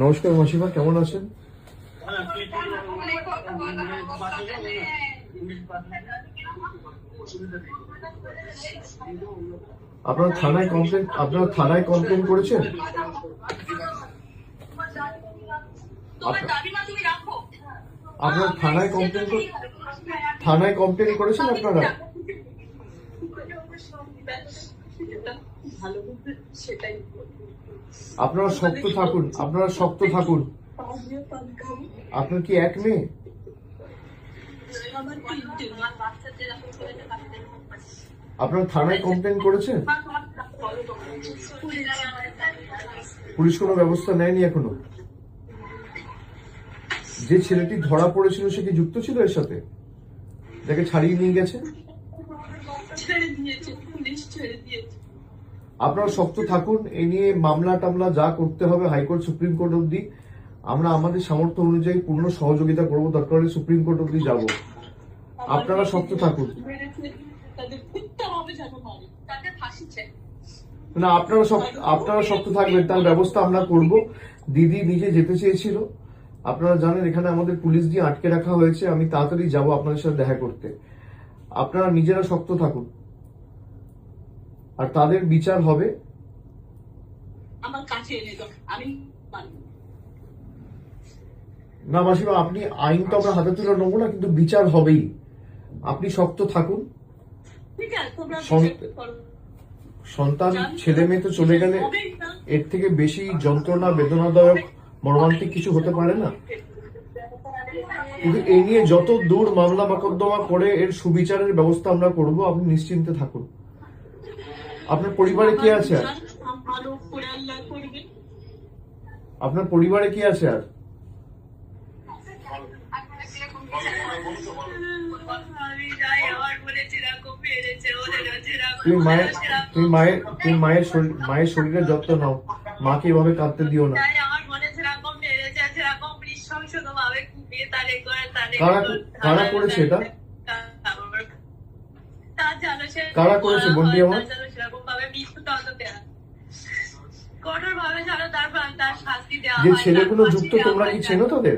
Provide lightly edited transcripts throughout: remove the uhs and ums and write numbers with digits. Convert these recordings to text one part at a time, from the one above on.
নমস্কার মাসিমা, কেমন আছেন? আপনারা থানায় কমপ্লেন করেছেন? আপনারা থানায় কমপ্লেন করেছেন আপনারা? আপনারা শক্ত থাকুন, আপনার কি এক মেয়ে? আপনারা থানায় কমপ্লেন করেছেন? পুলিশ কোনো ব্যবস্থা নেয়নি এখনো? যে ছেলেটি ধরা পড়েছিল সে কি যুক্ত ছিল এর সাথে, যাকে ছাড়িয়ে নিয়ে গেছে? আপনারা শক্ত থাকুন, এ নিয়ে মামলা টামলা যা করতে হবে হাইকোর্ট সুপ্রিম কোর্ট অব্দি আমরা আমাদের সামর্থ্য অনুযায়ী পূর্ণ সহযোগিতা করবো, দরকার হলে সুপ্রিম কোর্ট অব্দি যাবো। আপনারা শক্ত থাকুন। না, আপনারা শক্ত থাকবেন, তার ব্যবস্থা আমরা করব। দিদি নিজে যেতে চেয়েছিল, আপনারা জানেন এখানে আমাদের পুলিশ দিয়ে আটকে রাখা হয়েছে। আমি তাড়াতাড়ি যাব আপনাদের সাথে দেখা করতে। আপনারা নিজেরা শক্ত থাকুন, আর তাদের বিচার হবে। না মাসিমা, আপনি আইন তো আমরা হাতে তুলে নেবো না, কিন্তু বিচার হবেই। আপনি শক্ত থাকুন। সন্তান ছেলে মেয়ে তো চলে গেলে এর থেকে বেশি যন্ত্রণা, বেদনাদায়ক, মর্মান্তিক কিছু হতে পারে না। কিন্তু এই নিয়ে যত দূর মামলা মোকদ্দমা করে এর সুবিচারের ব্যবস্থা আমরা করব, আপনি নিশ্চিন্তে থাকুন। আপনার পরিবারে কে আছে আর? আপনার পরিবারে কে আছে আর? তুমি মায়ের শরীরের যত্ন নাও, মাকে এভাবে কাঁদতে দিও না। কারা করেছে এটা? কারা করেছে বন্ডি আমার? যে ছেলেগুলো যুক্ত, তোমরা কি চেনো তাদের?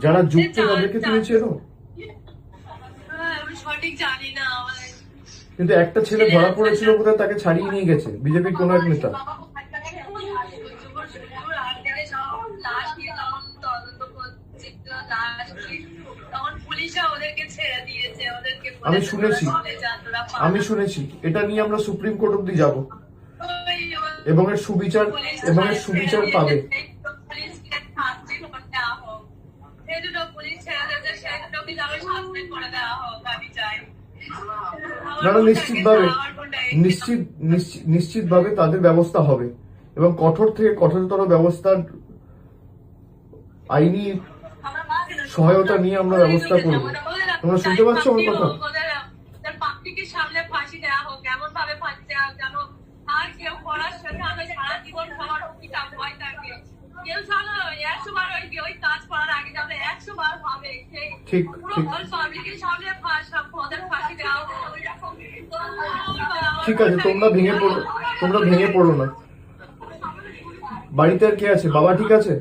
যারা যুক্ত তাদেরকে তুমি চেনো? কিন্তু একটা ছেলে ধরা পড়েছিল কোথায়, তাকে ছাড়িয়ে নিয়ে গেছে বিজেপির কোন এক নেতা। আমি শুনেছি এটা নিয়ে আমরা সুপ্রিম কোর্ট অব্দি যাব, এবং এর সুবিচার পাবে। নিশ্চিতভাবে তাদের ব্যবস্থা হবে, এবং কঠোর থেকে কঠোরতর ব্যবস্থার আইনি সহায়তা নিয়ে আমরা ব্যবস্থা করব। তোমরা শুনতে পাচ্ছ আমার কথা? ঠিক আছে, তোমরা ভেঙে পড়ো না। বাড়িতে আর কে আছে? বাবা ঠিক আছে?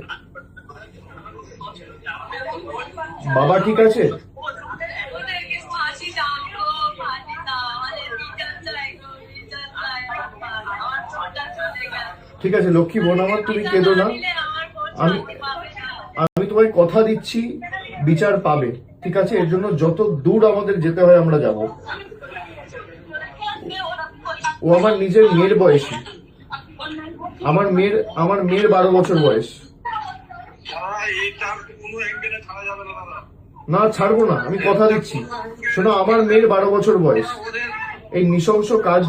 বাবা ঠিক আছে? ঠিক আছে লক্ষ্মী বোন আমার, তুমি কেঁদো না। আমি তোমায় কথা দিচ্ছি বিচার পাবে, ঠিক আছে? এর জন্য যত দূর আমাদের যেতে হয় আমরা যাব। ও আমার নিজের মেয়ের বয়সী, আমার মেয়ের 12 বছর বয়স। না ছাড়বো না, আমি কথা দিচ্ছি। শোনো, আমার মেয়ের 12 বছর বয়স। এই নৃশংস কাজ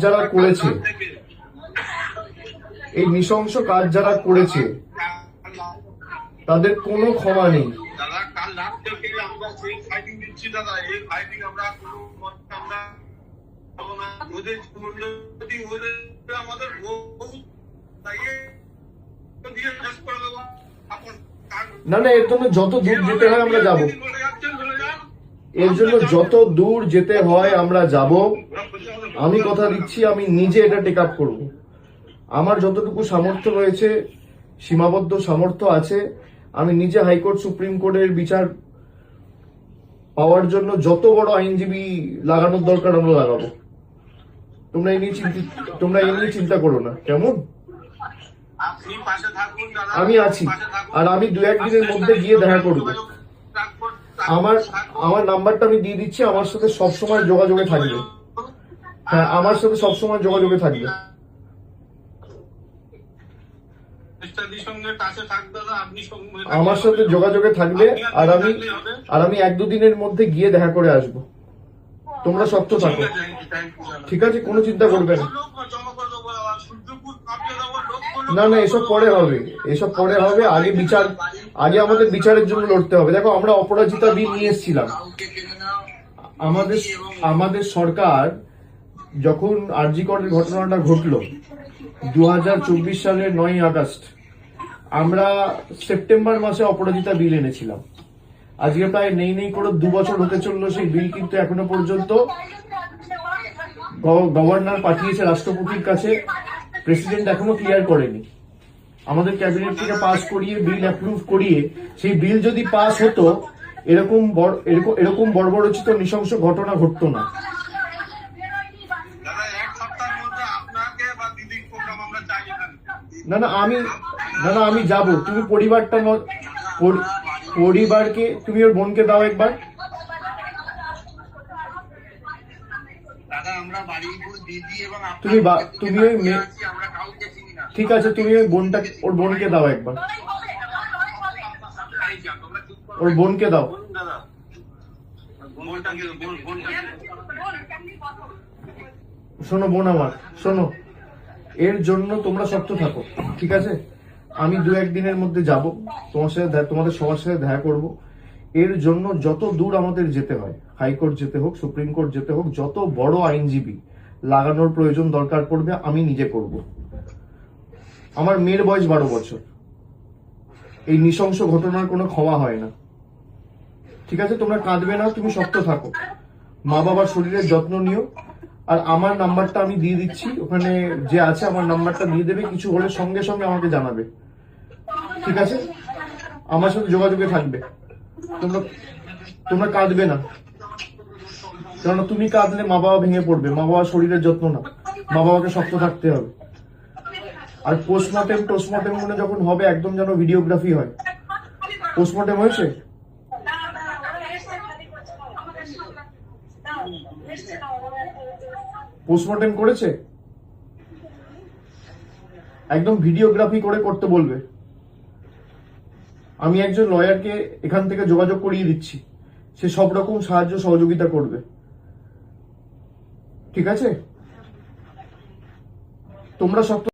যারা করেছে তাদের কোনো ক্ষমা নেই। না এর জন্য যত দূর যেতে হয় আমরা যাব। এর জন্য যত দূর যেতে হয় আমরা যাব। আমি কথা দিচ্ছি আমি নিজে এটা টেক আপ করবো। আমার যতটুকু সামর্থ্য রয়েছে, সীমাবদ্ধ সামর্থ্য আছে, আমি নিজে হাইকোর্ট সুপ্রিম কোর্টের বিচার পাওয়ার জন্য যত বড় আইনজীবী লাগানোর দরকার আমরা লাগাবো। তোমরা এই নিয়ে চিন্তা করো না, কেমন? আমি আছি, আর আমি 2-1 দিনের মধ্যে গিয়ে দেখা করবো। আমার নাম্বারটা আমি দিয়ে দিচ্ছি, আমার সাথে সবসময় যোগাযোগে থাকবে। হ্যাঁ, আমার সাথে সবসময় যোগাযোগে থাকবে। আমার সাথে যোগাযোগে থাকবে, আর আমি 1-2 দিনের মধ্যে গিয়ে দেখা করে আসবো। তোমরা শক্ত থাকো, ঠিক আছে? কোনো চিন্তা করবে না। না না, এসব পরে হবে, এসব পরে হবে। আগে আমাদের বিচারের জন্য লড়তে হবে। দেখো, আমরা অপরাজিতা বিল নিয়ে এসেছিলাম। আমাদের সরকার যখন আরজি করের ঘটনাটা ঘটলো 2024 সালের 9ই আগস্ট, আমরা সেপ্টেম্বর মাসে অপরাজিতা বিল এনেছিলাম। আজকে প্রায় নেই করে 2 বছর হতে চললো সেই বিল, কিন্তু এখনো পর্যন্ত গভর্নর পাঠিয়েছে রাষ্ট্রপতির কাছে, প্রেসিডেন্ট এখনো ক্লিয়ার করেনি। আমাদের ক্যাবিনেট থেকে পাস করিয়ে, বিল অ্যাপ্রুভ করিয়ে, সেই বিল যদি পাস হতো, এরকম বর্বরচিত নৃশংস ঘটনা ঘটতো না। না না, আমি যাব। তুমি পরিবারকে, তুমি ওর বোনকে দাও একবার। তুমি ওই ঠিক আছে, তুমি ওর বোনকে দাও একবার, ওর বোনকে দাও। শোনো বোন আমার, শোনো, এর জন্য তোমরা শক্ত থাকো, ঠিক আছে? আমি 2-1 দিনের মধ্যে যাব, তোমাদের সবার সাথে দেখা করব। এর জন্য যত দূর আমাদের যেতে হয়, হাইকোর্ট যেতে হোক, সুপ্রিম কোর্ট যেতে হোক, যত বড় আইনজীবী লাগানোর প্রয়োজন দরকার পড়বে, আমি নিজে করব। আমার মেয়ের বয়স 12 বছর। এই নৃশংস ঘটনার কোনো ক্ষমা হয় না, ঠিক আছে? তোমরা কাঁদবে না, তুমি শক্ত থাকো, মা বাবার শরীরের যত্ন নিও। আর আমার নাম্বারটা আমি দিয়ে দিচ্ছি, ওখানে যে আছে আমার নাম্বারটা দিয়ে দেবে, কিছু হলে সঙ্গে সঙ্গে আমাকে জানাবে, ঠিক আছে? আমার সাথে যোগাযোগে থাকবে। তোমরা কাঁদবে না, কারণ তুমি কাঁদলে মা বাবা ভেঙে পড়বে। মা বাবার শরীরের যত্ন না, মা বাবাকে শক্ত থাকতে হবে। আর পোস্টমর্টেম মনে যখন হবে, একদম যেন ভিডিওগ্রাফি হয়। পোস্টমর্টেম হয়েছে? পোস্টমর্টেম করেছে? একদম ভিডিওগ্রাফি করে করতে বলবে। আমি একজন লয়ারকে এখান থেকে যোগাযোগ করিয়ে দিচ্ছি, সে সব রকম সাহায্য সহযোগিতা করবে, ঠিক আছে? তোমরা শক্ত